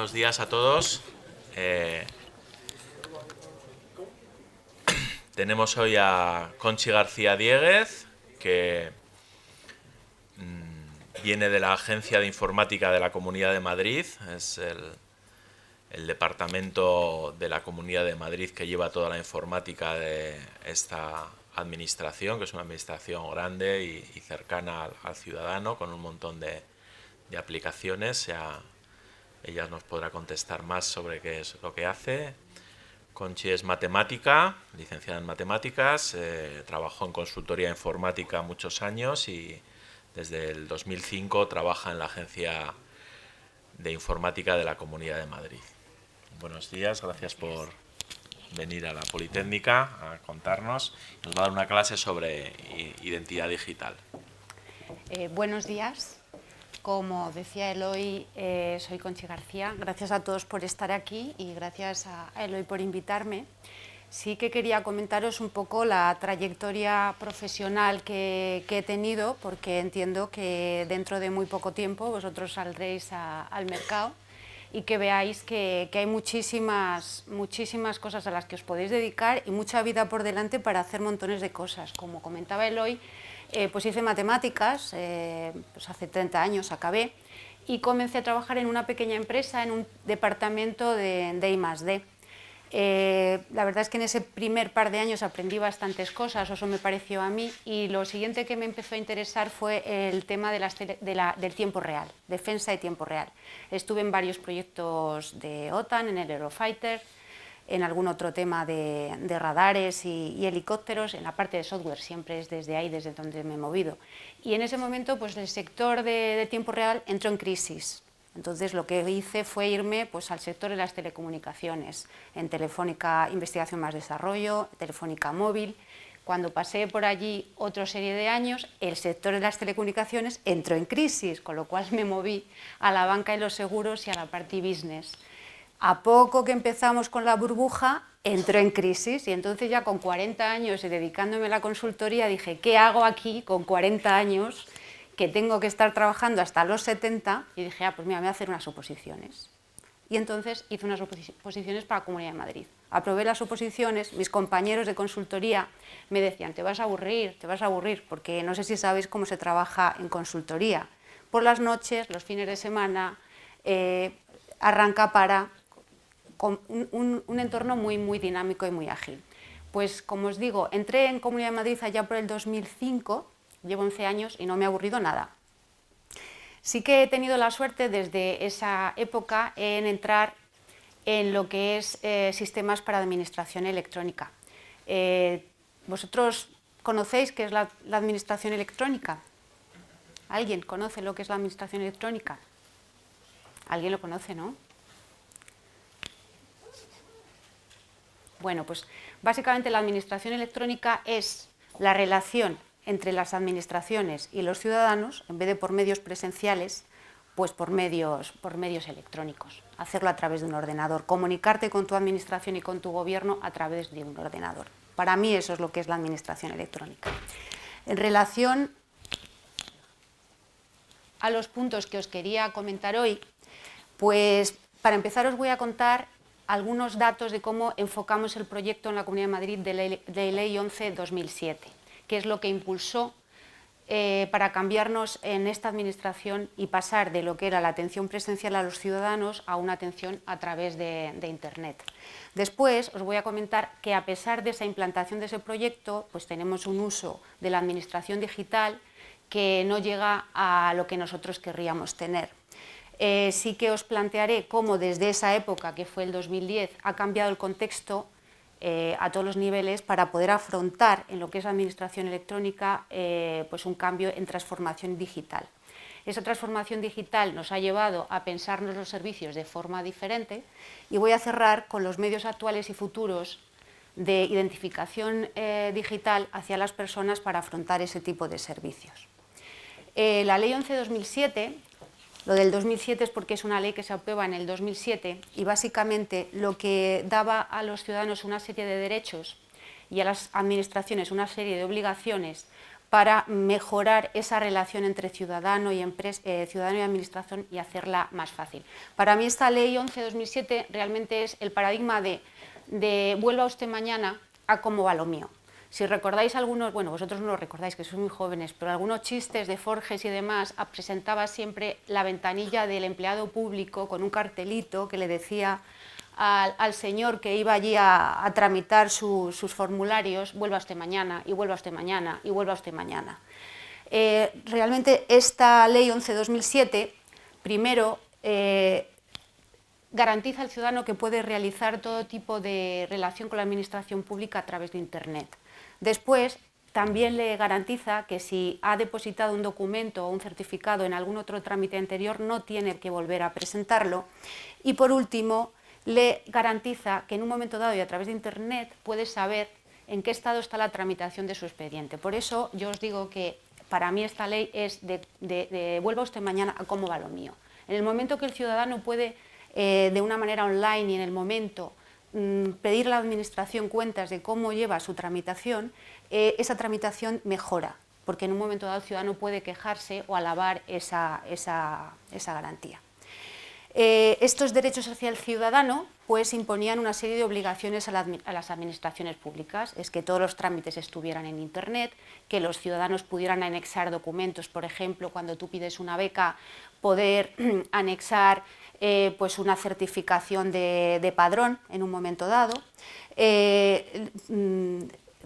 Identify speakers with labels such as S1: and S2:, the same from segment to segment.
S1: Buenos días a todos. Tenemos hoy a Conchi García Diéguez, que viene de la Agencia de Informática de la Comunidad de Madrid. Es el departamento de la Comunidad de Madrid que lleva toda la informática de esta administración, que es una administración grande y cercana al ciudadano, con un montón de aplicaciones. Ella nos podrá contestar más sobre qué es lo que hace. Conchi es matemática, licenciada en matemáticas, trabajó en consultoría informática muchos años y desde el 2005 trabaja en la Agencia de Informática de la Comunidad de Madrid. Buenos días, gracias por venir a la Politécnica a contarnos. Nos va a dar una clase sobre identidad digital.
S2: Buenos días. Como decía Eloy, soy Conchi García. Gracias a todos por estar aquí y gracias a Eloy por invitarme. Sí que quería comentaros un poco la trayectoria profesional que he tenido, porque entiendo que dentro de muy poco tiempo vosotros saldréis al mercado y que veáis que hay muchísimas cosas a las que os podéis dedicar y mucha vida por delante para hacer montones de cosas. Como comentaba Eloy, pues hice matemáticas, pues hace 30 años acabé, y comencé a trabajar en una pequeña empresa, en un departamento de I+D. La verdad es que en ese primer par de años aprendí bastantes cosas, o eso me pareció a mí, y lo siguiente que me empezó a interesar fue el tema del tiempo real, defensa de tiempo real. Estuve en varios proyectos de OTAN, en el Eurofighter, en algún otro tema de radares y helicópteros, en la parte de software siempre es desde ahí, desde donde me he movido. Y en ese momento pues el sector de tiempo real entró en crisis. Entonces lo que hice fue irme pues, al sector de las telecomunicaciones, en Telefónica Investigación más Desarrollo, Telefónica Móvil. Cuando pasé por allí otra serie de años, el sector de las telecomunicaciones entró en crisis, con lo cual me moví a la banca y los seguros y a la parte business. A poco que empezamos con la burbuja, entró en crisis y entonces ya con 40 años y dedicándome a la consultoría dije, ¿qué hago aquí con 40 años que tengo que estar trabajando hasta los 70? Y dije, pues mira, me voy a hacer unas oposiciones. Y entonces hice unas oposiciones para la Comunidad de Madrid. Aprobé las oposiciones, mis compañeros de consultoría me decían, te vas a aburrir, porque no sé si sabéis cómo se trabaja en consultoría. Por las noches, los fines de semana, arranca para con un entorno muy dinámico y muy ágil. Pues como os digo, entré en Comunidad de Madrid allá por el 2005, llevo 11 años y no me ha aburrido nada. Sí que he tenido la suerte desde esa época en entrar en lo que es sistemas para administración electrónica. ¿Vosotros conocéis qué es la administración electrónica? ¿Alguien conoce lo que es la administración electrónica? ¿Alguien lo conoce, no? Bueno, pues básicamente la administración electrónica es la relación entre las administraciones y los ciudadanos, en vez de por medios presenciales, pues por medios electrónicos. Hacerlo a través de un ordenador, comunicarte con tu administración y con tu gobierno a través de un ordenador. Para mí eso es lo que es la administración electrónica. En relación a los puntos que os quería comentar hoy, pues para empezar os voy a contar algunos datos de cómo enfocamos el proyecto en la Comunidad de Madrid de Ley 11/2007, que es lo que impulsó para cambiarnos en esta administración y pasar de lo que era la atención presencial a los ciudadanos a una atención a través de Internet. Después os voy a comentar que a pesar de esa implantación de ese proyecto, pues tenemos un uso de la administración digital que no llega a lo que nosotros querríamos tener. Sí que os plantearé cómo desde esa época, que fue el 2010, ha cambiado el contexto a todos los niveles para poder afrontar en lo que es la administración electrónica pues un cambio en transformación digital. Esa transformación digital nos ha llevado a pensarnos los servicios de forma diferente y voy a cerrar con los medios actuales y futuros de identificación digital hacia las personas para afrontar ese tipo de servicios. La Ley 11/2007, lo del 2007 es porque es una ley que se aprueba en el 2007 y básicamente lo que daba a los ciudadanos una serie de derechos y a las administraciones una serie de obligaciones para mejorar esa relación entre ciudadano y administración y hacerla más fácil. Para mí esta ley 11/2007 realmente es el paradigma de vuelva usted mañana a cómo va lo mío. Si recordáis algunos, bueno, vosotros no lo recordáis, que sois muy jóvenes, pero algunos chistes de Forges y demás, presentaba siempre la ventanilla del empleado público con un cartelito que le decía al señor que iba allí a tramitar sus formularios, vuelva usted mañana, y vuelva usted mañana, y vuelva usted mañana. Realmente esta ley 11/2007, primero, garantiza al ciudadano que puede realizar todo tipo de relación con la administración pública a través de Internet. Después, también le garantiza que si ha depositado un documento o un certificado en algún otro trámite anterior, no tiene que volver a presentarlo. Y por último, le garantiza que en un momento dado y a través de Internet puede saber en qué estado está la tramitación de su expediente. Por eso yo os digo que para mí esta ley es de vuelva usted mañana a cómo va lo mío. En el momento que el ciudadano puede, de una manera online y en el momento, pedir a la administración cuentas de cómo lleva su tramitación, esa tramitación mejora, porque en un momento dado el ciudadano puede quejarse o alabar esa garantía. Estos derechos hacia el ciudadano pues imponían una serie de obligaciones a las administraciones públicas, es que todos los trámites estuvieran en Internet, que los ciudadanos pudieran anexar documentos, por ejemplo, cuando tú pides una beca, poder anexar pues una certificación de padrón en un momento dado,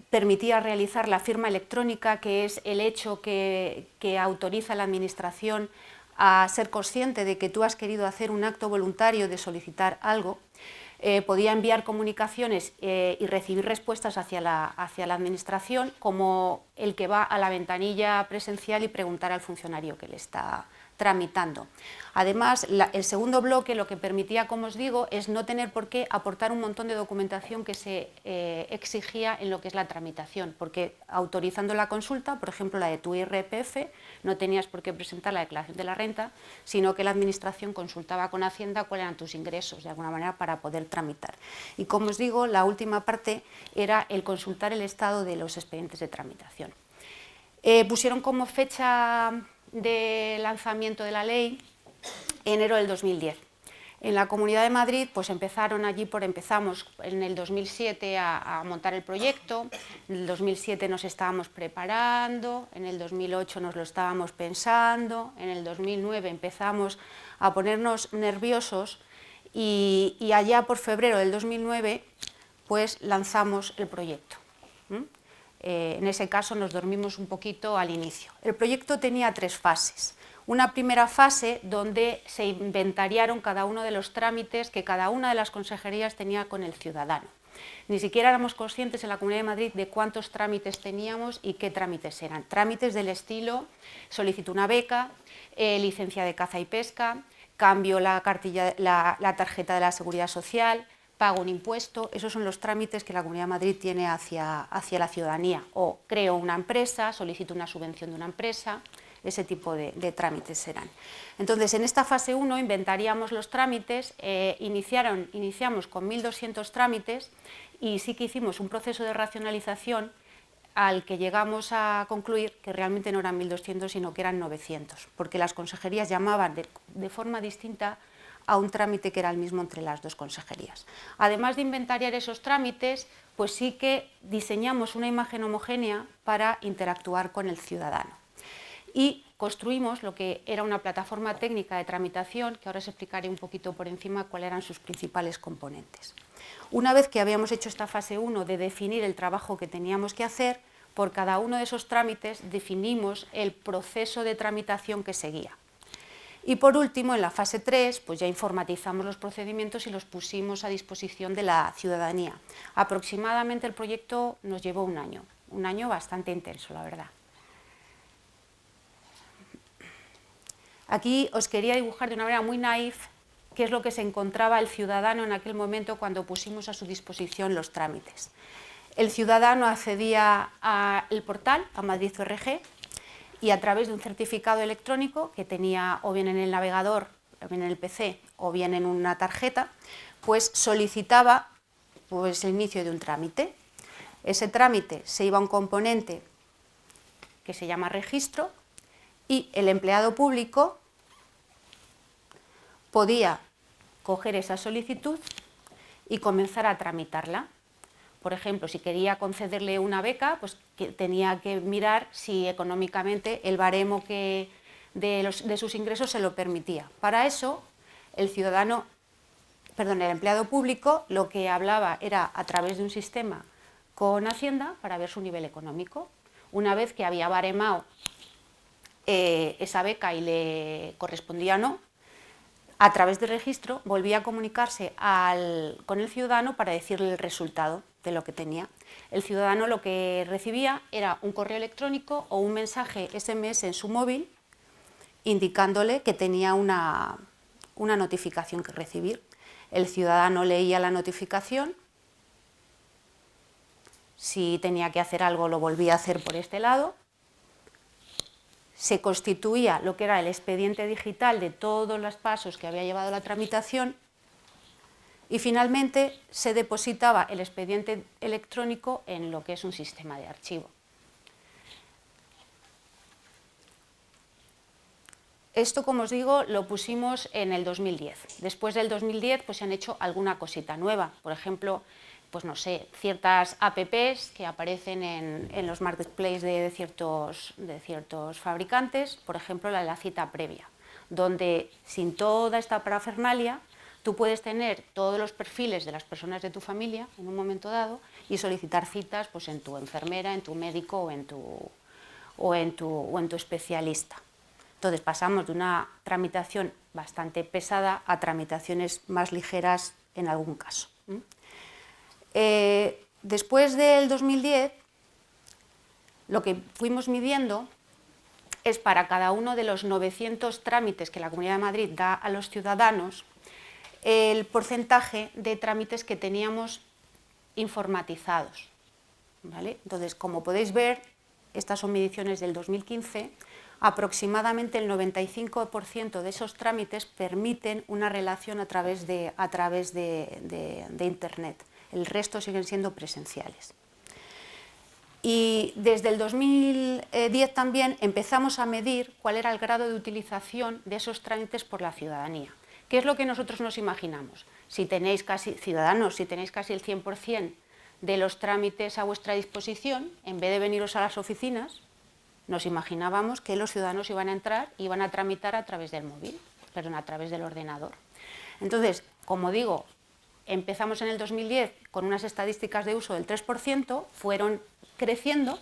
S2: permitía realizar la firma electrónica, que es el hecho que autoriza a la administración a ser consciente de que tú has querido hacer un acto voluntario de solicitar algo. Podía enviar comunicaciones y recibir respuestas hacia la administración, como el que va a la ventanilla presencial y preguntar al funcionario que le está tramitando. Además, el segundo bloque lo que permitía, como os digo, es no tener por qué aportar un montón de documentación que se exigía en lo que es la tramitación, porque autorizando la consulta, por ejemplo la de tu IRPF, no tenías por qué presentar la declaración de la renta, sino que la administración consultaba con Hacienda cuáles eran tus ingresos, de alguna manera, para poder tramitar. Y como os digo, la última parte era el consultar el estado de los expedientes de tramitación. Pusieron como fecha de lanzamiento de la ley enero del 2010. En la Comunidad de Madrid pues empezamos en el 2007 a montar el proyecto, en el 2007 nos estábamos preparando, en el 2008 nos lo estábamos pensando, en el 2009 empezamos a ponernos nerviosos y allá por febrero del 2009 pues lanzamos el proyecto. En ese caso nos dormimos un poquito al inicio. El proyecto tenía 3 fases. Una primera fase donde se inventariaron cada uno de los trámites que cada una de las consejerías tenía con el ciudadano. Ni siquiera éramos conscientes en la Comunidad de Madrid de cuántos trámites teníamos y qué trámites eran. Trámites del estilo, solicito una beca, licencia de caza y pesca, cambio la tarjeta de la Seguridad Social, pago un impuesto. Esos son los trámites que la Comunidad de Madrid tiene hacia la ciudadanía. O creo una empresa, solicito una subvención de una empresa, ese tipo de trámites serán. Entonces, en esta fase 1 inventaríamos los trámites, iniciamos con 1.200 trámites y sí que hicimos un proceso de racionalización al que llegamos a concluir que realmente no eran 1.200, sino que eran 900, porque las consejerías llamaban de forma distinta a un trámite que era el mismo entre las dos consejerías. Además de inventariar esos trámites, pues sí que diseñamos una imagen homogénea para interactuar con el ciudadano. Y construimos lo que era una plataforma técnica de tramitación, que ahora os explicaré un poquito por encima cuáles eran sus principales componentes. Una vez que habíamos hecho esta fase 1 de definir el trabajo que teníamos que hacer, por cada uno de esos trámites definimos el proceso de tramitación que seguía. Y por último, en la fase 3, pues ya informatizamos los procedimientos y los pusimos a disposición de la ciudadanía. Aproximadamente el proyecto nos llevó un año bastante intenso, la verdad. Aquí os quería dibujar de una manera muy naif qué es lo que se encontraba el ciudadano en aquel momento cuando pusimos a su disposición los trámites. El ciudadano accedía al portal, a Madrid.org, y a través de un certificado electrónico que tenía o bien en el navegador, o bien en el PC, o bien en una tarjeta, pues solicitaba pues, el inicio de un trámite. Ese trámite se iba a un componente que se llama registro, y el empleado público podía coger esa solicitud y comenzar a tramitarla. Por ejemplo, si quería concederle una beca, pues tenía que mirar si económicamente el baremo de sus ingresos se lo permitía. Para eso, el empleado público lo que hablaba era a través de un sistema con Hacienda para ver su nivel económico. Una vez que había baremado esa beca y le correspondía o no, a través del registro volvía a comunicarse con el ciudadano para decirle el resultado de lo que tenía. El ciudadano lo que recibía era un correo electrónico o un mensaje SMS en su móvil indicándole que tenía una notificación que recibir. El ciudadano leía la notificación, si tenía que hacer algo lo volvía a hacer por este lado, se constituía lo que era el expediente digital de todos los pasos que había llevado la tramitación y finalmente se depositaba el expediente electrónico en lo que es un sistema de archivo. Esto, como os digo, lo pusimos en el 2010. Después del 2010 pues, se han hecho alguna cosita nueva. Por ejemplo, pues no sé, ciertas apps que aparecen en los marketplaces de ciertos fabricantes, por ejemplo la de la cita previa, donde sin toda esta parafernalia tú puedes tener todos los perfiles de las personas de tu familia en un momento dado y solicitar citas pues, en tu enfermera, en tu médico o en tu especialista. Entonces pasamos de una tramitación bastante pesada a tramitaciones más ligeras en algún caso. Después del 2010, lo que fuimos midiendo es para cada uno de los 900 trámites que la Comunidad de Madrid da a los ciudadanos, el porcentaje de trámites que teníamos informatizados, ¿vale? Entonces, como podéis ver, estas son mediciones del 2015, aproximadamente el 95% de esos trámites permiten una relación a través de Internet. El resto siguen siendo presenciales. Y desde el 2010 también empezamos a medir cuál era el grado de utilización de esos trámites por la ciudadanía. ¿Qué es lo que nosotros nos imaginamos? Si tenéis casi el 100% de los trámites a vuestra disposición, en vez de veniros a las oficinas, nos imaginábamos que los ciudadanos iban a entrar y iban a tramitar a través del móvil, a través del ordenador. Entonces, como digo, empezamos en el 2010 con unas estadísticas de uso del 3%, fueron creciendo,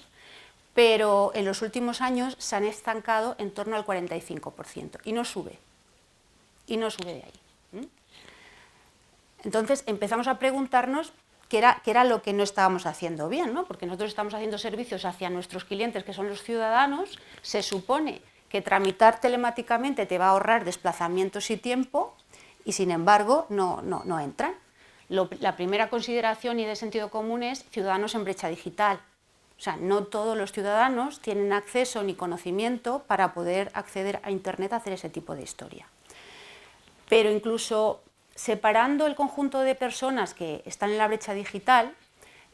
S2: pero en los últimos años se han estancado en torno al 45% y no sube de ahí. Entonces empezamos a preguntarnos qué era lo que no estábamos haciendo bien, ¿no? Porque nosotros estamos haciendo servicios hacia nuestros clientes, que son los ciudadanos, se supone que tramitar telemáticamente te va a ahorrar desplazamientos y tiempo, y sin embargo no entran. La primera consideración y de sentido común es ciudadanos en brecha digital. O sea, no todos los ciudadanos tienen acceso ni conocimiento para poder acceder a Internet a hacer ese tipo de historia. Pero incluso separando el conjunto de personas que están en la brecha digital,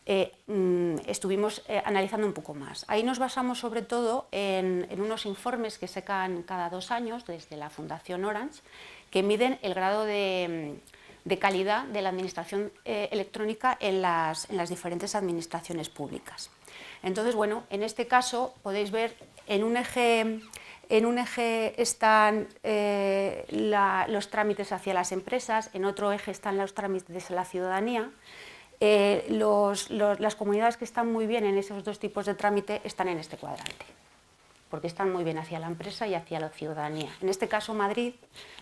S2: estuvimos analizando un poco más. Ahí nos basamos sobre todo en unos informes que sacan cada 2 años desde la Fundación Orange, que miden el grado de calidad de la administración electrónica en las diferentes administraciones públicas. Entonces, bueno, en este caso podéis ver en un eje están los trámites hacia las empresas, en otro eje están los trámites a la ciudadanía. Las comunidades que están muy bien en esos dos tipos de trámite están en este cuadrante, porque están muy bien hacia la empresa y hacia la ciudadanía. En este caso, Madrid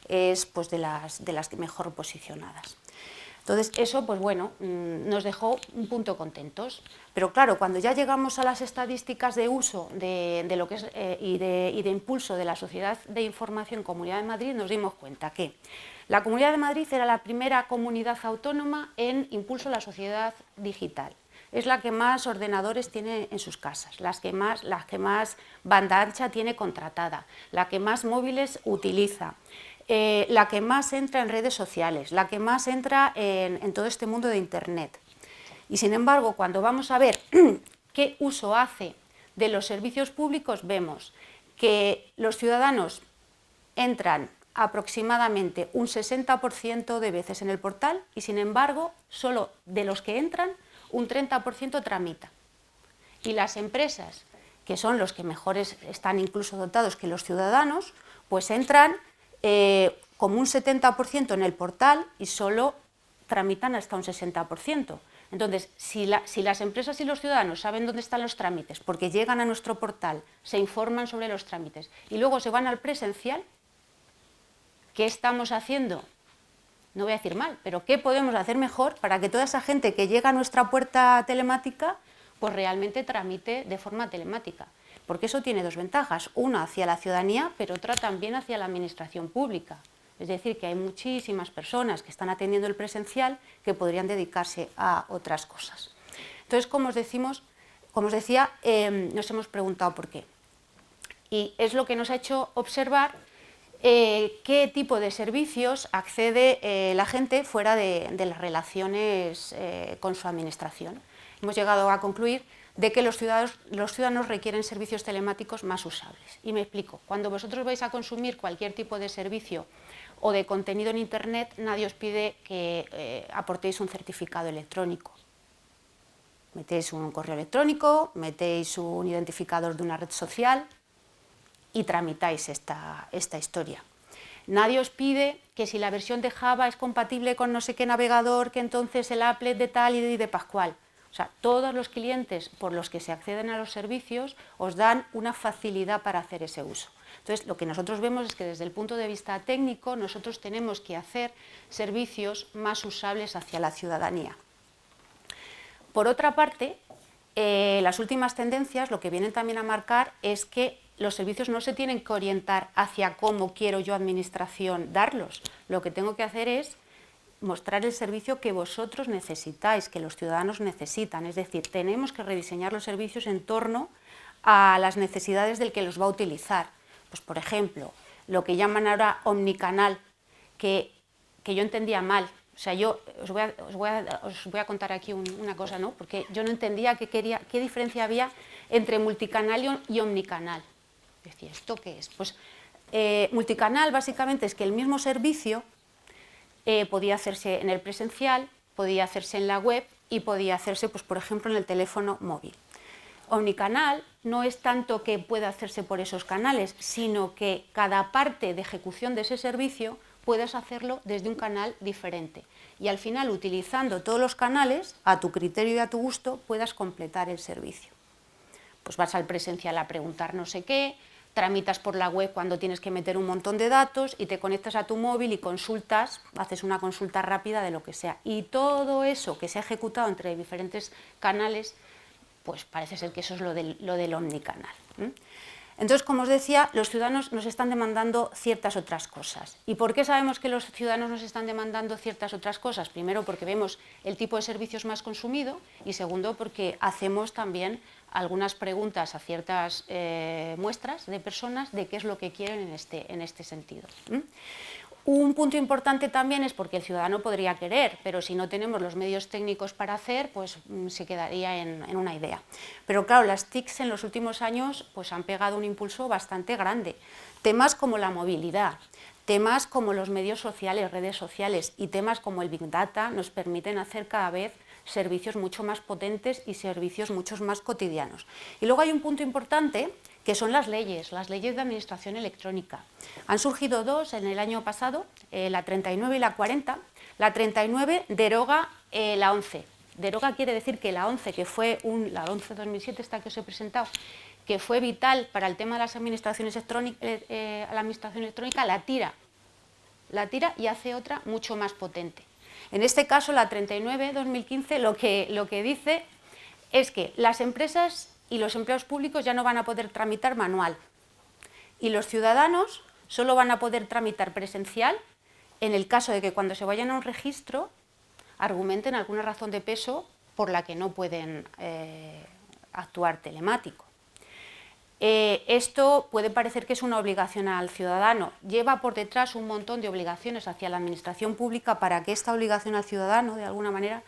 S2: es pues, de las mejor posicionadas. Entonces, eso pues, bueno, nos dejó un punto contentos. Pero claro, cuando ya llegamos a las estadísticas de uso de lo que es, y de impulso de la sociedad de información Comunidad de Madrid, nos dimos cuenta que la Comunidad de Madrid era la primera comunidad autónoma en impulso a la sociedad digital. Es la que más ordenadores tiene en sus casas, la que más banda ancha tiene contratada, la que más móviles utiliza, la que más entra en redes sociales, la que más entra en todo este mundo de Internet. Y sin embargo, cuando vamos a ver qué uso hace de los servicios públicos vemos que los ciudadanos entran aproximadamente un 60% de veces en el portal y, sin embargo, solo de los que entran, un 30% tramita. Y las empresas, que son los que mejor están incluso dotados que los ciudadanos, pues entran como un 70% en el portal y solo tramitan hasta un 60%. Entonces, si las empresas y los ciudadanos saben dónde están los trámites, porque llegan a nuestro portal, se informan sobre los trámites y luego se van al presencial, ¿qué estamos haciendo? No voy a decir mal, pero ¿qué podemos hacer mejor para que toda esa gente que llega a nuestra puerta telemática pues realmente tramite de forma telemática? Porque eso tiene dos ventajas, una hacia la ciudadanía, pero otra también hacia la administración pública. Es decir, que hay muchísimas personas que están atendiendo el presencial que podrían dedicarse a otras cosas. Entonces, como os decía, nos hemos preguntado por qué. Y es lo que nos ha hecho observar qué tipo de servicios accede la gente fuera de las relaciones con su administración. Hemos llegado a concluir de que los ciudadanos requieren servicios telemáticos más usables. Y me explico. Cuando vosotros vais a consumir cualquier tipo de servicio o de contenido en Internet, nadie os pide que aportéis un certificado electrónico. Metéis un correo electrónico, metéis un identificador de una red social y tramitáis esta historia. Nadie os pide que si la versión de Java es compatible con no sé qué navegador, que entonces el applet de tal y de pascual. O sea, todos los clientes por los que se acceden a los servicios os dan una facilidad para hacer ese uso. Entonces, lo que nosotros vemos es que desde el punto de vista técnico nosotros tenemos que hacer servicios más usables hacia la ciudadanía. Por otra parte, las últimas tendencias lo que vienen también a marcar es que los servicios no se tienen que orientar hacia cómo quiero yo, administración, darlos. Lo que tengo que hacer es mostrar el servicio que vosotros necesitáis, que los ciudadanos necesitan. Es decir, tenemos que rediseñar los servicios en torno a las necesidades del que los va a utilizar. Pues, por ejemplo, lo que llaman ahora omnicanal, que yo entendía mal. O sea, yo os voy a contar aquí una cosa, ¿no? Porque yo no entendía qué diferencia había entre multicanal y omnicanal. Decía, ¿esto qué es? Pues multicanal básicamente es que el mismo servicio podía hacerse en el presencial, podía hacerse en la web y podía hacerse, pues, por ejemplo, en el teléfono móvil. Omnicanal no es tanto que pueda hacerse por esos canales, sino que cada parte de ejecución de ese servicio puedes hacerlo desde un canal diferente. Y al final, utilizando todos los canales, a tu criterio y a tu gusto, puedas completar el servicio. Pues vas al presencial a preguntar no sé qué, tramitas por la web cuando tienes que meter un montón de datos y te conectas a tu móvil y consultas, haces una consulta rápida de lo que sea. Y todo eso que se ha ejecutado entre diferentes canales, pues parece ser que eso es lo del omnicanal. Entonces, como os decía, los ciudadanos nos están demandando ciertas otras cosas. ¿Y por qué sabemos que los ciudadanos nos están demandando ciertas otras cosas? Primero, porque vemos el tipo de servicios más consumido y segundo, porque hacemos también algunas preguntas a ciertas muestras de personas de qué es lo que quieren en este sentido. Un punto importante también es porque el ciudadano podría querer, pero si no tenemos los medios técnicos para hacer, pues se quedaría en una idea. Pero claro, las TICs en los últimos años pues han pegado un impulso bastante grande. Temas como la movilidad, temas como los medios sociales, redes sociales y temas como el Big Data nos permiten hacer cada vez servicios mucho más potentes y servicios mucho más cotidianos. Y luego hay un punto importante que son las leyes de administración electrónica. Han surgido dos en el año pasado, la 39 y la 40. La 39 deroga la 11. Deroga quiere decir que la 11, que fue la 11-2007, esta que os he presentado, que fue vital para el tema de las administraciones la administración electrónica, la tira y hace otra mucho más potente. En este caso, la 39-2015 lo que dice es que las empresas y los empleados públicos ya no van a poder tramitar manual y los ciudadanos solo van a poder tramitar presencial en el caso de que cuando se vayan a un registro argumenten alguna razón de peso por la que no pueden actuar telemático. Esto puede parecer que es una obligación al ciudadano, lleva por detrás un montón de obligaciones hacia la administración pública para que esta obligación al ciudadano, de alguna manera,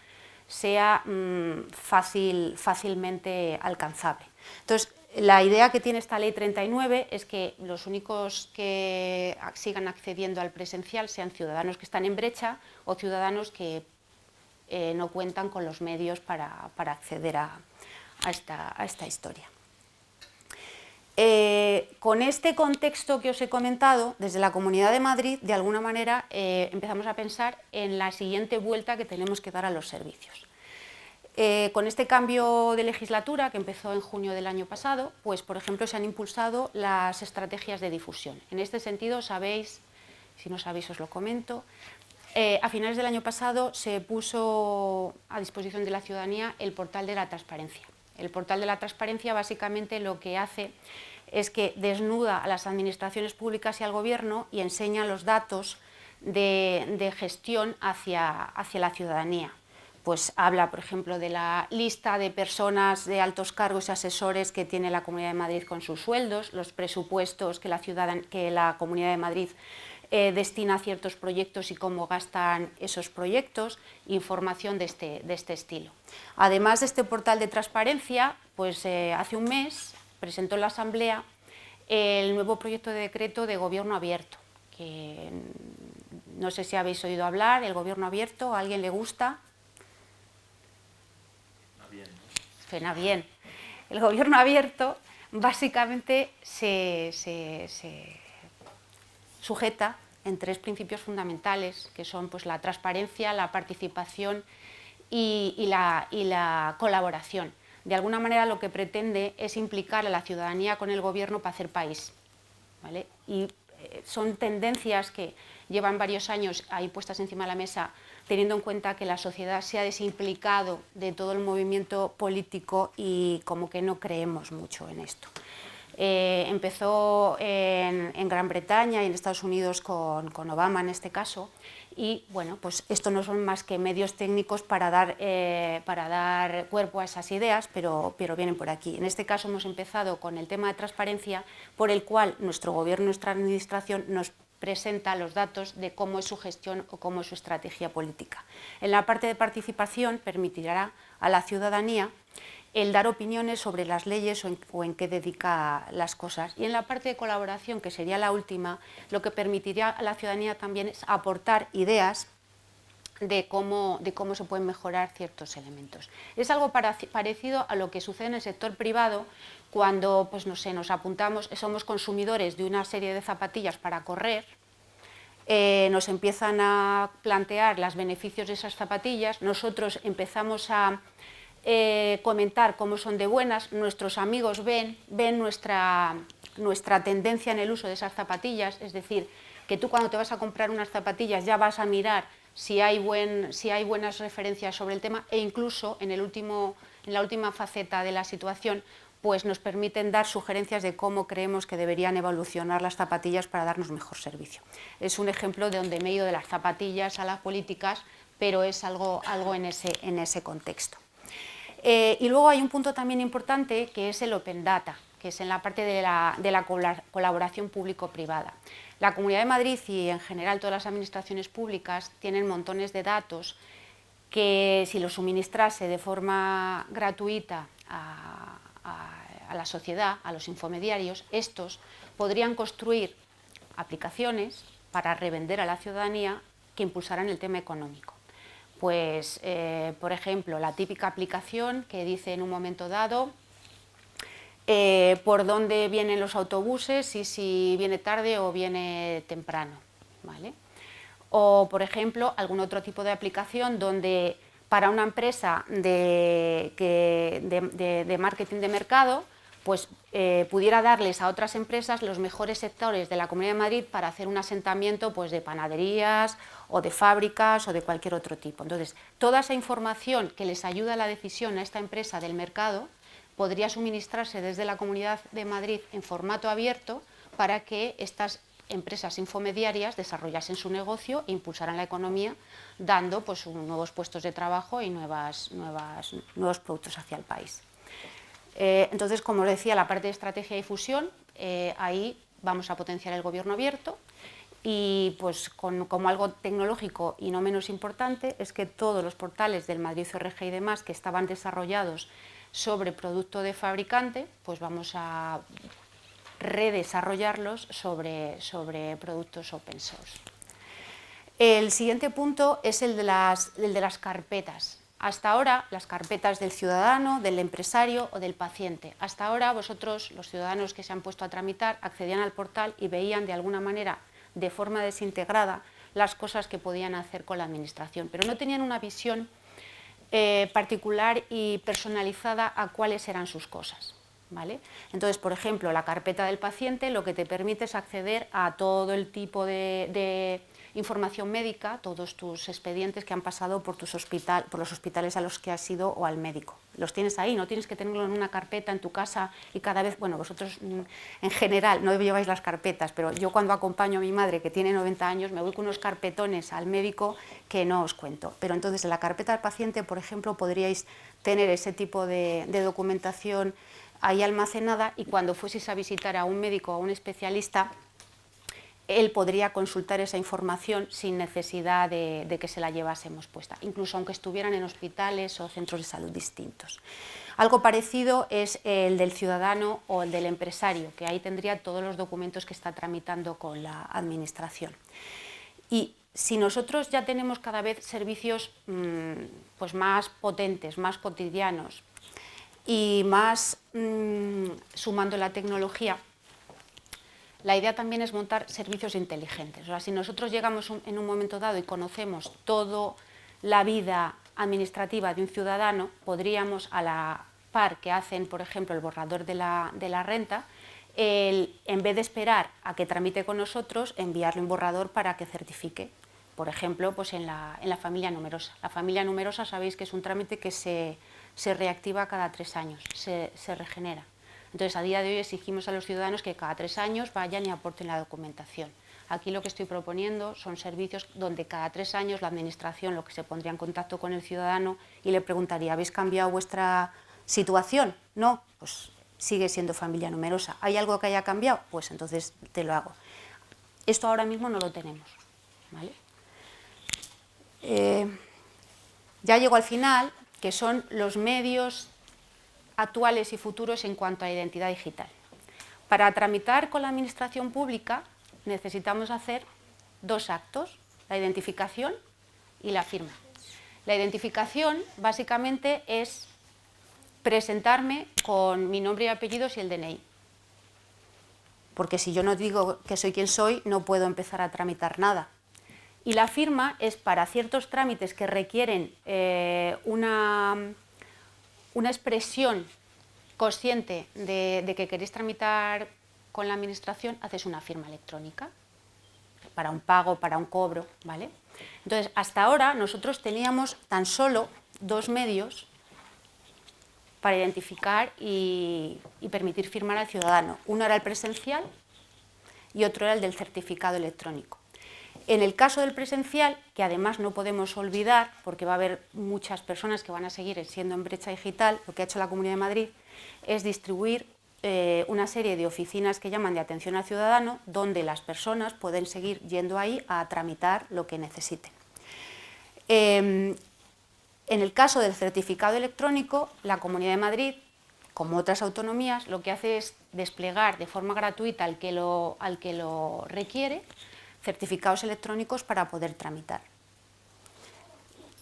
S2: sea fácilmente alcanzable. Entonces, La idea que tiene esta ley 39 es que los únicos que sigan accediendo al presencial sean ciudadanos que están en brecha o ciudadanos que no cuentan con los medios para acceder a esta historia. Con este contexto que os he comentado, desde la Comunidad de Madrid, de alguna manera empezamos a pensar en la siguiente vuelta que tenemos que dar a los servicios. Con este cambio de legislatura, que empezó en junio del año pasado, pues por ejemplo se han impulsado las estrategias de difusión. En este sentido, sabéis, si no sabéis os lo comento, a finales del año pasado se puso a disposición de la ciudadanía el portal de la transparencia. El portal de la transparencia básicamente lo que hace es que desnuda a las administraciones públicas y al gobierno y enseña los datos de gestión hacia la ciudadanía. Pues habla, por ejemplo, de la lista de personas de altos cargos y asesores que tiene la Comunidad de Madrid con sus sueldos, los presupuestos que la Comunidad de Madrid destina a ciertos proyectos y cómo gastan esos proyectos, información de este estilo. Además de este portal de transparencia, pues hace un mes presentó en la Asamblea el nuevo proyecto de decreto de gobierno abierto, que no sé si habéis oído hablar, el gobierno abierto, ¿a alguien le gusta? Suena bien. El gobierno abierto básicamente se sujeta en tres principios fundamentales, que son pues, la transparencia, la participación y la colaboración. De alguna manera lo que pretende es implicar a la ciudadanía con el gobierno para hacer país, ¿vale? Y son tendencias que llevan varios años ahí puestas encima de la mesa, teniendo en cuenta que la sociedad se ha desimplicado de todo el movimiento político y como que no creemos mucho en esto. Empezó en Gran Bretaña y en Estados Unidos con Obama en este caso, y bueno, pues esto no son más que medios técnicos para dar cuerpo a esas ideas, pero vienen por aquí. En este caso hemos empezado con el tema de transparencia, por el cual nuestro gobierno, nuestra administración nos presenta los datos de cómo es su gestión o cómo es su estrategia política. En la parte de participación permitirá a la ciudadanía el dar opiniones sobre las leyes o en qué dedica las cosas. Y en la parte de colaboración, que sería la última, lo que permitiría a la ciudadanía también es aportar ideas de cómo se pueden mejorar ciertos elementos. Es algo parecido a lo que sucede en el sector privado cuando pues, no sé, nos apuntamos, somos consumidores de una serie de zapatillas para correr, nos empiezan a plantear los beneficios de esas zapatillas, nosotros empezamos a comentar cómo son de buenas, nuestros amigos ven nuestra tendencia en el uso de esas zapatillas, es decir, que tú cuando te vas a comprar unas zapatillas ya vas a mirar si hay buenas referencias sobre el tema, e incluso en la última faceta de la situación pues nos permiten dar sugerencias de cómo creemos que deberían evolucionar las zapatillas para darnos mejor servicio. Es un ejemplo de donde me he ido de las zapatillas a las políticas, pero es algo en ese contexto. Y luego hay un punto también importante que es el Open Data, que es en la parte de la colaboración público-privada. La Comunidad de Madrid y en general todas las administraciones públicas tienen montones de datos que si los suministrase de forma gratuita a la sociedad, a los infomediarios, estos podrían construir aplicaciones para revender a la ciudadanía que impulsaran el tema económico. Pues, por ejemplo, la típica aplicación que dice en un momento dado por dónde vienen los autobuses y si viene tarde o viene temprano, ¿vale? O, por ejemplo, algún otro tipo de aplicación donde para una empresa de marketing de mercado pues pudiera darles a otras empresas los mejores sectores de la Comunidad de Madrid para hacer un asentamiento pues, de panaderías o de fábricas o de cualquier otro tipo. Entonces, toda esa información que les ayuda a la decisión a esta empresa del mercado podría suministrarse desde la Comunidad de Madrid en formato abierto para que estas empresas infomediarias desarrollasen su negocio e impulsaran la economía, dando pues, nuevos puestos de trabajo y nuevos productos hacia el país. Entonces, como decía, la parte de estrategia y difusión, ahí vamos a potenciar el gobierno abierto Y pues como algo tecnológico y no menos importante es que todos los portales del Madrid ORG y demás que estaban desarrollados sobre producto de fabricante, pues vamos a redesarrollarlos sobre productos open source. El siguiente punto es el de las carpetas. Hasta ahora, las carpetas del ciudadano, del empresario o del paciente. Hasta ahora, vosotros, los ciudadanos que se han puesto a tramitar, accedían al portal y veían de alguna manera, de forma desintegrada, las cosas que podían hacer con la administración, pero no tenían una visión particular y personalizada a cuáles eran sus cosas. ¿Vale? Entonces, por ejemplo, la carpeta del paciente lo que te permite es acceder a todo el tipo de información médica, todos tus expedientes que han pasado por los hospitales a los que has ido o al médico. Los tienes ahí, no tienes que tenerlo en una carpeta en tu casa y cada vez, bueno, vosotros en general no lleváis las carpetas, pero yo cuando acompaño a mi madre que tiene 90 años me voy con unos carpetones al médico que no os cuento. Pero entonces en la carpeta del paciente, por ejemplo, podríais tener ese tipo de documentación ahí almacenada y cuando fueseis a visitar a un médico o a un especialista, él podría consultar esa información sin necesidad de que se la llevásemos puesta, incluso aunque estuvieran en hospitales o centros de salud distintos. Algo parecido es el del ciudadano o el del empresario, que ahí tendría todos los documentos que está tramitando con la administración. Y si nosotros ya tenemos cada vez servicios pues más potentes, más cotidianos, y más sumando la tecnología, la idea también es montar servicios inteligentes. O sea, si nosotros llegamos en un momento dado y conocemos toda la vida administrativa de un ciudadano, podríamos, a la par que hacen, por ejemplo, el borrador de la renta, en vez de esperar a que tramite con nosotros, enviarle un borrador para que certifique. Por ejemplo, pues en la familia numerosa. La familia numerosa sabéis que es un trámite que se reactiva cada 3 años, se regenera. Entonces, a día de hoy exigimos a los ciudadanos que cada 3 años vayan y aporten la documentación. Aquí lo que estoy proponiendo son servicios donde cada 3 años la administración lo que se pondría en contacto con el ciudadano y le preguntaría, ¿habéis cambiado vuestra situación? No, pues sigue siendo familia numerosa. ¿Hay algo que haya cambiado? Pues entonces te lo hago. Esto ahora mismo no lo tenemos, ¿vale? Ya llego al final, que son los medios actuales y futuros en cuanto a identidad digital. Para tramitar con la administración pública necesitamos hacer 2 actos, la identificación y la firma. La identificación básicamente es presentarme con mi nombre y apellidos y el DNI. Porque si yo no digo que soy quien soy, no puedo empezar a tramitar nada. Y la firma es para ciertos trámites que requieren una expresión consciente de que queréis tramitar con la administración, haces una firma electrónica para un pago, para un cobro, ¿vale? Entonces, hasta ahora nosotros teníamos tan solo 2 medios para identificar y permitir firmar al ciudadano. Uno era el presencial y otro era el del certificado electrónico. En el caso del presencial, que además no podemos olvidar, porque va a haber muchas personas que van a seguir siendo en brecha digital, lo que ha hecho la Comunidad de Madrid es distribuir una serie de oficinas que llaman de atención al ciudadano, donde las personas pueden seguir yendo ahí a tramitar lo que necesiten. En el caso del certificado electrónico, la Comunidad de Madrid, como otras autonomías, lo que hace es desplegar de forma gratuita al que lo requiere certificados electrónicos para poder tramitar.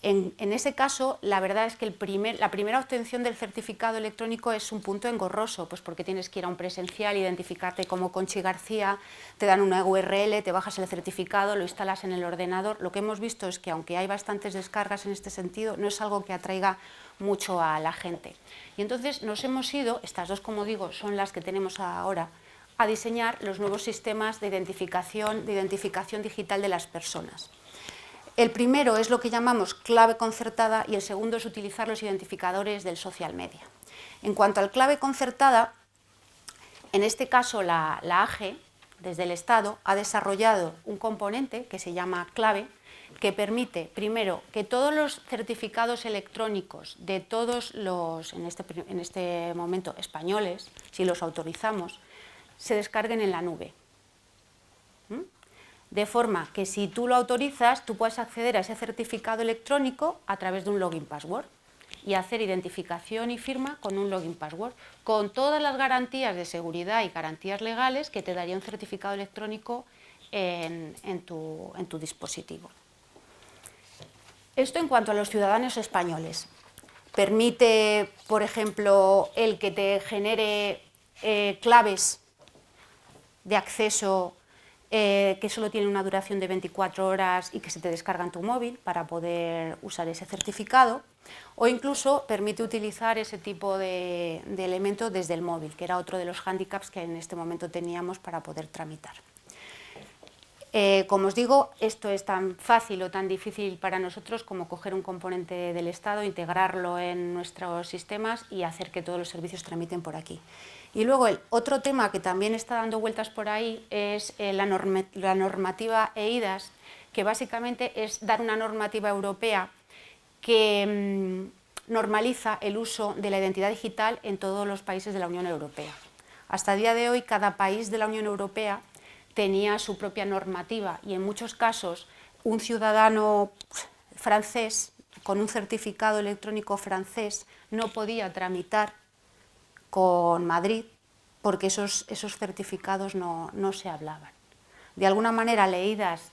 S2: En ese caso, la verdad es que la primera obtención del certificado electrónico es un punto engorroso, pues porque tienes que ir a un presencial, identificarte como Conchi García, te dan una URL, te bajas el certificado, lo instalas en el ordenador. Lo que hemos visto es que aunque hay bastantes descargas en este sentido, no es algo que atraiga mucho a la gente. Y entonces nos hemos ido, estas 2, como digo, son las que tenemos ahora, a diseñar los nuevos sistemas de identificación digital de las personas. El primero es lo que llamamos clave concertada y el segundo es utilizar los identificadores del social media. En cuanto al clave concertada, en este caso la AGE, desde el Estado, ha desarrollado un componente que se llama clave, que permite, primero, que todos los certificados electrónicos de todos los, en este momento, españoles, si los autorizamos, se descarguen en la nube. de forma que si tú lo autorizas, tú puedes acceder a ese certificado electrónico a través de un login password y hacer identificación y firma con un login password, con todas las garantías de seguridad y garantías legales que te daría un certificado electrónico en tu dispositivo. Esto en cuanto a los ciudadanos españoles. Permite, por ejemplo, el que te genere claves de acceso que solo tienen una duración de 24 horas y que se te descarga en tu móvil para poder usar ese certificado, o incluso permite utilizar ese tipo de elemento desde el móvil, que era otro de los hándicaps que en este momento teníamos para poder tramitar. Como os digo, esto es tan fácil o tan difícil para nosotros como coger un componente del Estado, integrarlo en nuestros sistemas y hacer que todos los servicios tramiten por aquí. Y luego el otro tema que también está dando vueltas por ahí es la normativa EIDAS, que básicamente es dar una normativa europea que normaliza el uso de la identidad digital en todos los países de la Unión Europea. Hasta el día de hoy, cada país de la Unión Europea tenía su propia normativa y en muchos casos un ciudadano francés con un certificado electrónico francés no podía tramitar con Madrid porque esos certificados no se hablaban. De alguna manera, EIDAS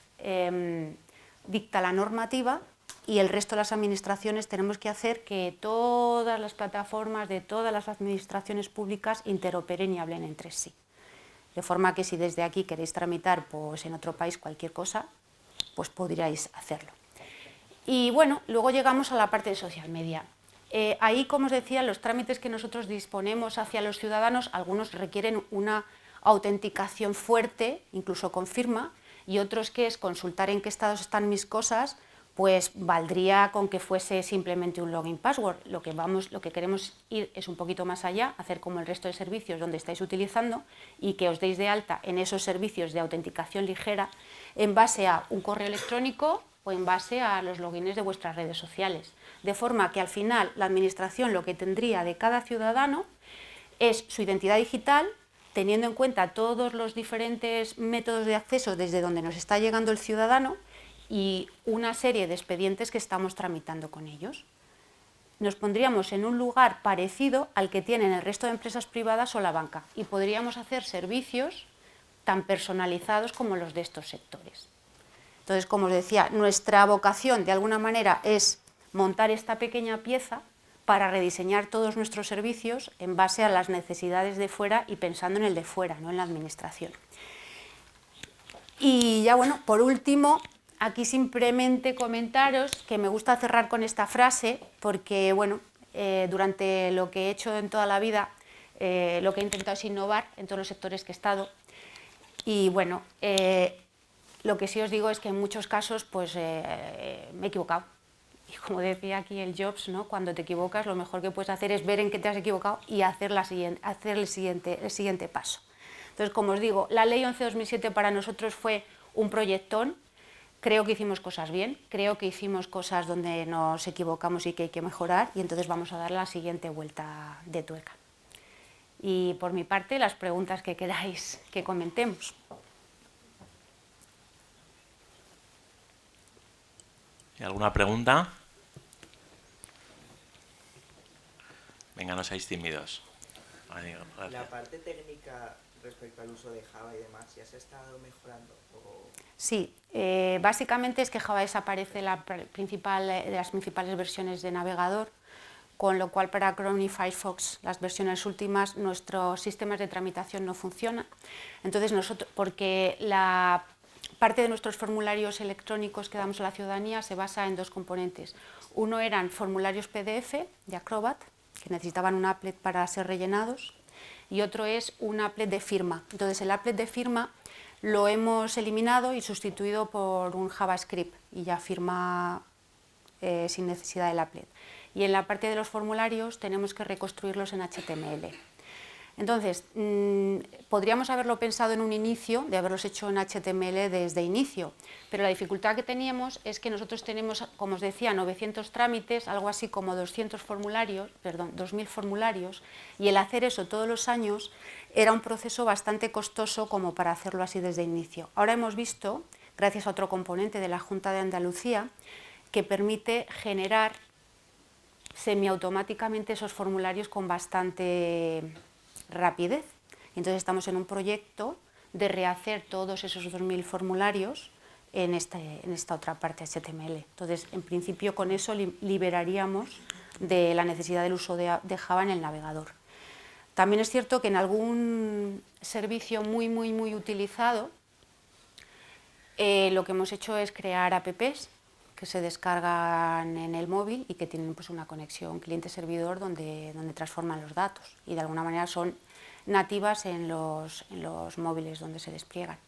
S2: dicta la normativa y el resto de las administraciones tenemos que hacer que todas las plataformas de todas las administraciones públicas interoperen y hablen entre sí. De forma que si desde aquí queréis tramitar pues, en otro país cualquier cosa, pues podríais hacerlo. Y bueno, luego llegamos a la parte de social media. Ahí, como os decía, los trámites que nosotros disponemos hacia los ciudadanos, algunos requieren una autenticación fuerte, incluso con firma, y otros que es consultar en qué estados están mis cosas, pues valdría con que fuese simplemente un login password. Lo que queremos ir es un poquito más allá, hacer como el resto de servicios donde estáis utilizando y que os deis de alta en esos servicios de autenticación ligera en base a un correo electrónico o en base a los logins de vuestras redes sociales. De forma que al final la administración lo que tendría de cada ciudadano es su identidad digital, teniendo en cuenta todos los diferentes métodos de acceso desde donde nos está llegando el ciudadano y una serie de expedientes que estamos tramitando con ellos. Nos pondríamos en un lugar parecido al que tienen el resto de empresas privadas o la banca y podríamos hacer servicios tan personalizados como los de estos sectores. Entonces, como os decía, nuestra vocación de alguna manera es montar esta pequeña pieza para rediseñar todos nuestros servicios en base a las necesidades de fuera y pensando en el de fuera, no en la administración. Y ya bueno, por último, aquí simplemente comentaros que me gusta cerrar con esta frase porque, bueno, durante lo que he hecho en toda la vida, lo que he intentado es innovar en todos los sectores que he estado y, bueno, lo que sí os digo es que en muchos casos pues, me he equivocado. Y como decía aquí el Jobs, ¿no? Cuando te equivocas lo mejor que puedes hacer es ver en qué te has equivocado y hacer el siguiente paso. Entonces, como os digo, la Ley 11/2007 para nosotros fue un proyectón. Creo que hicimos cosas bien, creo que hicimos cosas donde nos equivocamos y que hay que mejorar y entonces vamos a dar la siguiente vuelta de tuerca. Y por mi parte, las preguntas que queráis que comentemos.
S1: ¿Alguna pregunta? Venga, no seáis tímidos.
S3: La parte técnica respecto al uso de Java y demás, ¿ya se ha estado mejorando?
S2: Sí, básicamente es que Java desaparece de las principales versiones de navegador, con lo cual para Chrome y Firefox, las versiones últimas, nuestros sistemas de tramitación no funcionan. Entonces nosotros, porque la parte de nuestros formularios electrónicos que damos a la ciudadanía se basa en dos componentes. Uno eran formularios PDF de Acrobat, que necesitaban un applet para ser rellenados, y otro es un applet de firma. Entonces el applet de firma lo hemos eliminado y sustituido por un JavaScript y ya firma sin necesidad del applet. Y en la parte de los formularios tenemos que reconstruirlos en HTML. Entonces, podríamos haberlo pensado en un inicio, de haberlos hecho en HTML desde inicio, pero la dificultad que teníamos es que nosotros tenemos, como os decía, 900 trámites, algo así como 200 formularios, perdón, 2000 formularios, y el hacer eso todos los años era un proceso bastante costoso como para hacerlo así desde inicio. Ahora hemos visto gracias a otro componente de la Junta de Andalucía, que permite generar semiautomáticamente esos formularios con bastante rapidez. Entonces estamos en un proyecto de rehacer todos esos 2000 formularios en esta otra parte HTML. Entonces, en principio, con eso liberaríamos de la necesidad del uso de Java en el navegador. También es cierto que en algún servicio muy utilizado, lo que hemos hecho es crear apps que se descargan en el móvil y que tienen pues, una conexión cliente-servidor donde transforman los datos y de alguna manera son nativas en los móviles donde se despliegan.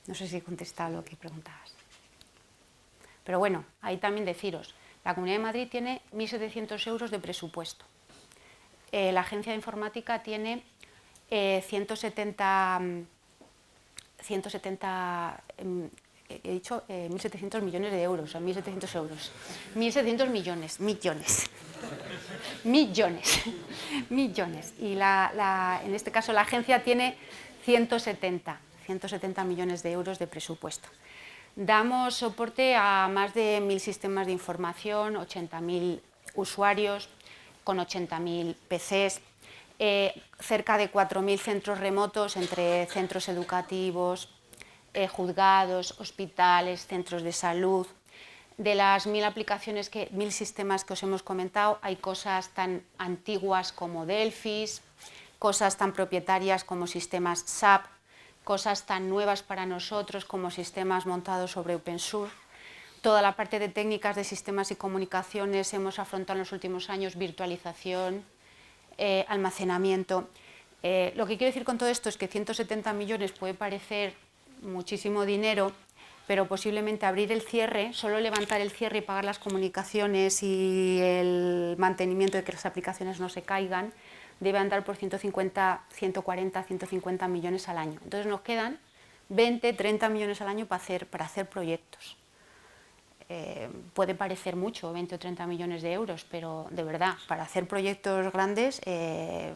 S2: No sé si he contestado lo que preguntabas. Pero bueno, ahí también deciros, la Comunidad de Madrid tiene 1.700 euros de presupuesto. La Agencia de Informática tiene 170 he dicho 1.700 millones de euros, o sea, 1.700 euros. 1.700 millones. Y en este caso la agencia tiene 170 millones de euros de presupuesto. Damos soporte a más de 1.000 sistemas de información, 80.000 usuarios, con 80.000 PCs, cerca de 4.000 centros remotos entre centros educativos, juzgados, hospitales, centros de salud. De las 1.000 aplicaciones, 1.000 sistemas que os hemos comentado, hay cosas tan antiguas como Delphis, cosas tan propietarias como sistemas SAP, cosas tan nuevas para nosotros como sistemas montados sobre OpenSUSE. Toda la parte de técnicas de sistemas y comunicaciones hemos afrontado en los últimos años, virtualización, almacenamiento. Lo que quiero decir con todo esto es que 170 millones puede parecer muchísimo dinero, pero posiblemente abrir el cierre, solo levantar el cierre y pagar las comunicaciones y el mantenimiento de que las aplicaciones no se caigan, debe andar por 140, 150 millones al año. Entonces nos quedan 20, 30 millones al año para hacer proyectos. Puede parecer mucho, 20 o 30 millones de euros, pero de verdad, para hacer proyectos grandes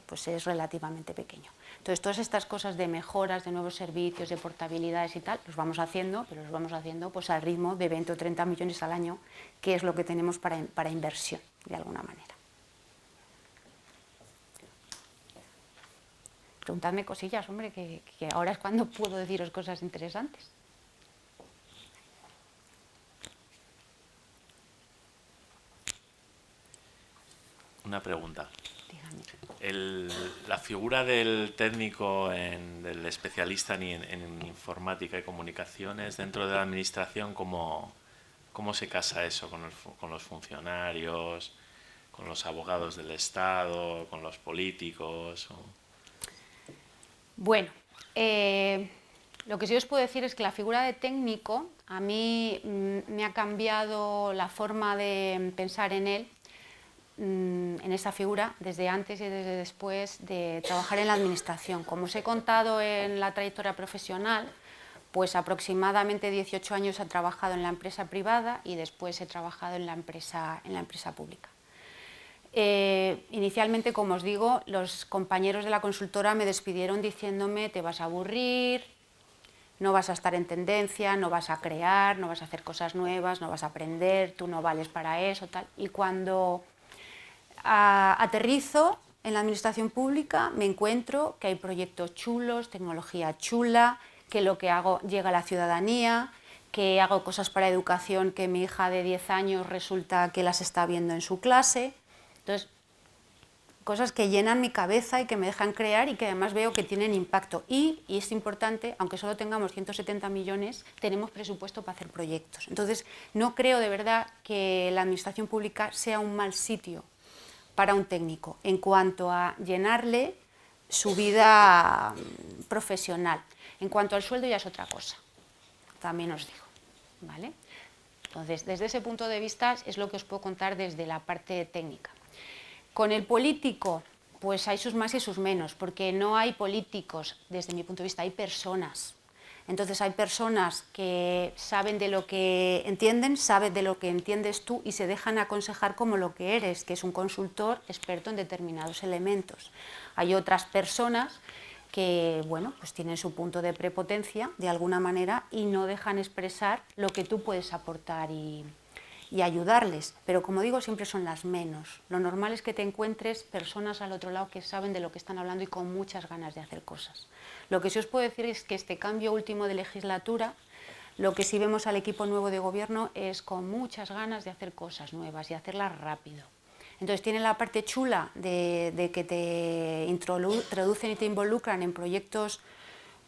S2: pues es relativamente pequeño. Entonces, todas estas cosas de mejoras, de nuevos servicios, de portabilidades y tal, los vamos haciendo, pero los vamos haciendo pues, al ritmo de 20 o 30 millones al año, que es lo que tenemos para inversión, de alguna manera. Preguntadme cosillas, hombre, que ahora es cuando puedo deciros cosas interesantes.
S1: Una pregunta.
S2: Dígame.
S1: La figura del técnico, del especialista en informática y comunicaciones dentro de la administración, ¿cómo se casa eso con los funcionarios, con los abogados del Estado, con los políticos?
S2: Bueno, lo que sí os puedo decir es que la figura de técnico a mí me ha cambiado la forma de pensar en él, en esa figura, desde antes y desde después de trabajar en la administración. Como os he contado en la trayectoria profesional, pues aproximadamente 18 años he trabajado en la empresa privada y después he trabajado en la empresa pública. Inicialmente, como os digo, los compañeros de la consultora me despidieron diciéndome: te vas a aburrir, no vas a estar en tendencia, no vas a crear, no vas a hacer cosas nuevas, no vas a aprender, tú no vales para eso, tal. Y cuando aterrizo en la administración pública me encuentro que hay proyectos chulos, tecnología chula, que lo que hago llega a la ciudadanía, que hago cosas para educación que mi hija de 10 años resulta que las está viendo en su clase. Entonces, cosas que llenan mi cabeza y que me dejan crear y que además veo que tienen impacto. Y es importante, aunque solo tengamos 170 millones, tenemos presupuesto para hacer proyectos. Entonces, no creo de verdad que la administración pública sea un mal sitio para un técnico en cuanto a llenarle su vida profesional. En cuanto al sueldo ya es otra cosa, también os digo, ¿vale? Entonces, desde ese punto de vista es lo que os puedo contar desde la parte técnica. Con el político, pues hay sus más y sus menos, porque no hay políticos, desde mi punto de vista, hay personas. Entonces hay personas que saben de lo que entienden, saben de lo que entiendes tú y se dejan aconsejar como lo que eres, que es un consultor experto en determinados elementos. Hay otras personas que, bueno, pues tienen su punto de prepotencia de alguna manera y no dejan expresar lo que tú puedes aportar y ayudarles, pero como digo, siempre son las menos. Lo normal es que te encuentres personas al otro lado que saben de lo que están hablando y con muchas ganas de hacer cosas. Lo que sí os puedo decir es que este cambio último de legislatura, lo que sí vemos al equipo nuevo de gobierno es con muchas ganas de hacer cosas nuevas y hacerlas rápido. Entonces tiene la parte chula de que te introducen y te involucran en proyectos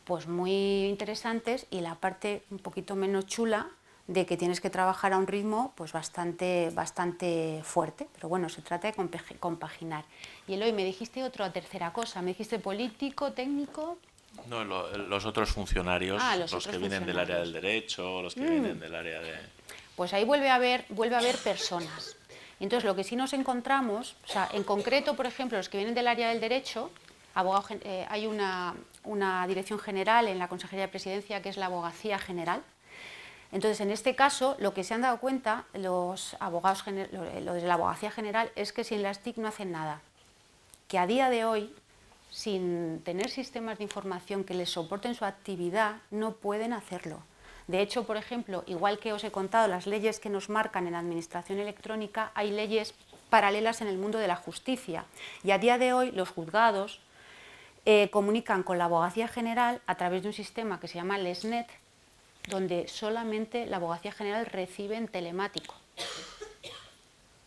S2: pues muy interesantes, y la parte un poquito menos chula de que tienes que trabajar a un ritmo pues bastante fuerte, pero bueno, se trata de compaginar. Y Eloy, me dijiste otra tercera cosa, me dijiste político, técnico.
S1: No, los otros funcionarios, los que vienen del área del derecho, los que vienen del área de...
S2: Pues ahí vuelve a haber personas. Entonces, lo que sí nos encontramos, o sea, en concreto, por ejemplo, los que vienen del área del derecho, hay una dirección general en la Consejería de Presidencia que es la Abogacía General. Entonces, en este caso, lo que se han dado cuenta los abogados, lo de la Abogacía General, es que sin las TIC no hacen nada. Que a día de hoy, sin tener sistemas de información que les soporten su actividad, no pueden hacerlo. De hecho, por ejemplo, igual que os he contado las leyes que nos marcan en la administración electrónica, hay leyes paralelas en el mundo de la justicia. Y a día de hoy los juzgados comunican con la Abogacía General a través de un sistema que se llama LESNET, donde solamente la Abogacía General recibe en telemático.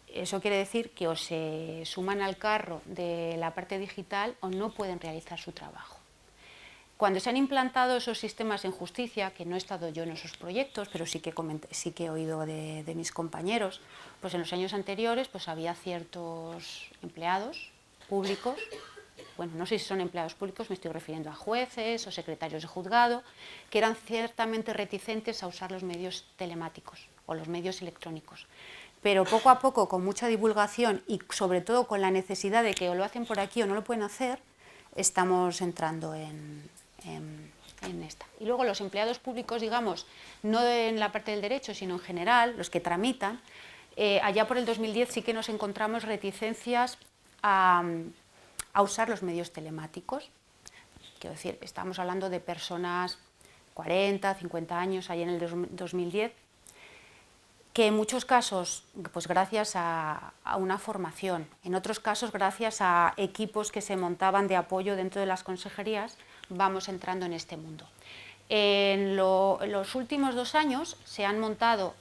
S2: Eso quiere decir que o se suman al carro de la parte digital o no pueden realizar su trabajo. Cuando se han implantado esos sistemas en justicia, que no he estado yo en esos proyectos, pero sí que he oído de mis compañeros, pues en los años anteriores pues había ciertos empleados públicos, bueno, no sé si son empleados públicos, me estoy refiriendo a jueces o secretarios de juzgado, que eran ciertamente reticentes a usar los medios telemáticos o los medios electrónicos. Pero poco a poco, con mucha divulgación y sobre todo con la necesidad de que o lo hacen por aquí o no lo pueden hacer, estamos entrando en esta. Y luego los empleados públicos, digamos, no en la parte del derecho, sino en general, los que tramitan, allá por el 2010 sí que nos encontramos reticencias a usar los medios telemáticos. Quiero decir, estamos hablando de personas 40, 50 años, ahí en el 2010, que en muchos casos, pues gracias a una formación, en otros casos gracias a equipos que se montaban de apoyo dentro de las consejerías, vamos entrando en este mundo. En los últimos 2 años se han montado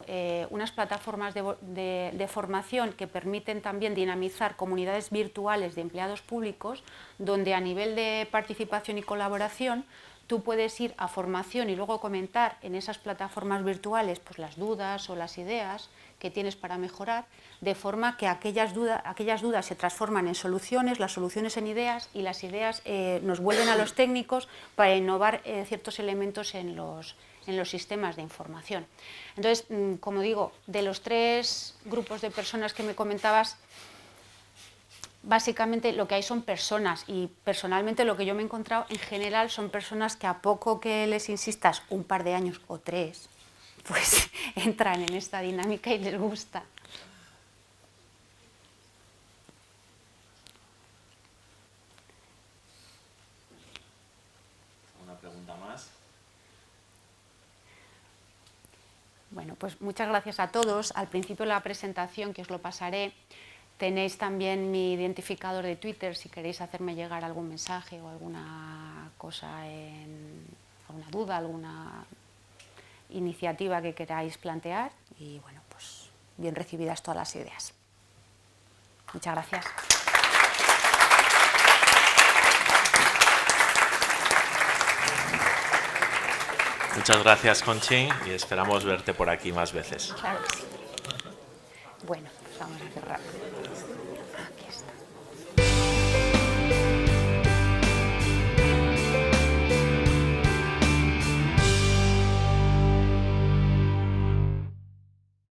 S2: unas plataformas de formación que permiten también dinamizar comunidades virtuales de empleados públicos, donde a nivel de participación y colaboración tú puedes ir a formación y luego comentar en esas plataformas virtuales pues, las dudas o las ideas que tienes para mejorar, de forma que aquellas dudas se transforman en soluciones, las soluciones en ideas, y las ideas nos vuelven a los técnicos para innovar ciertos elementos en los sistemas de información. Entonces, como digo, de los 3 grupos de personas que me comentabas, básicamente lo que hay son personas, y personalmente lo que yo me he encontrado en general son personas que a poco que les insistas un par de años o 3, pues entran en esta dinámica y les gusta.
S1: ¿Una pregunta más?
S2: Bueno, pues muchas gracias a todos. Al principio de la presentación, que os lo pasaré, tenéis también mi identificador de Twitter si queréis hacerme llegar algún mensaje o alguna cosa, alguna duda, alguna iniciativa que queráis plantear, y bueno, pues bien recibidas todas las ideas. Muchas gracias.
S1: Muchas gracias, Conchi, y esperamos verte por aquí más veces.
S2: Claro que sí. Bueno, pues vamos a cerrar. Aquí está.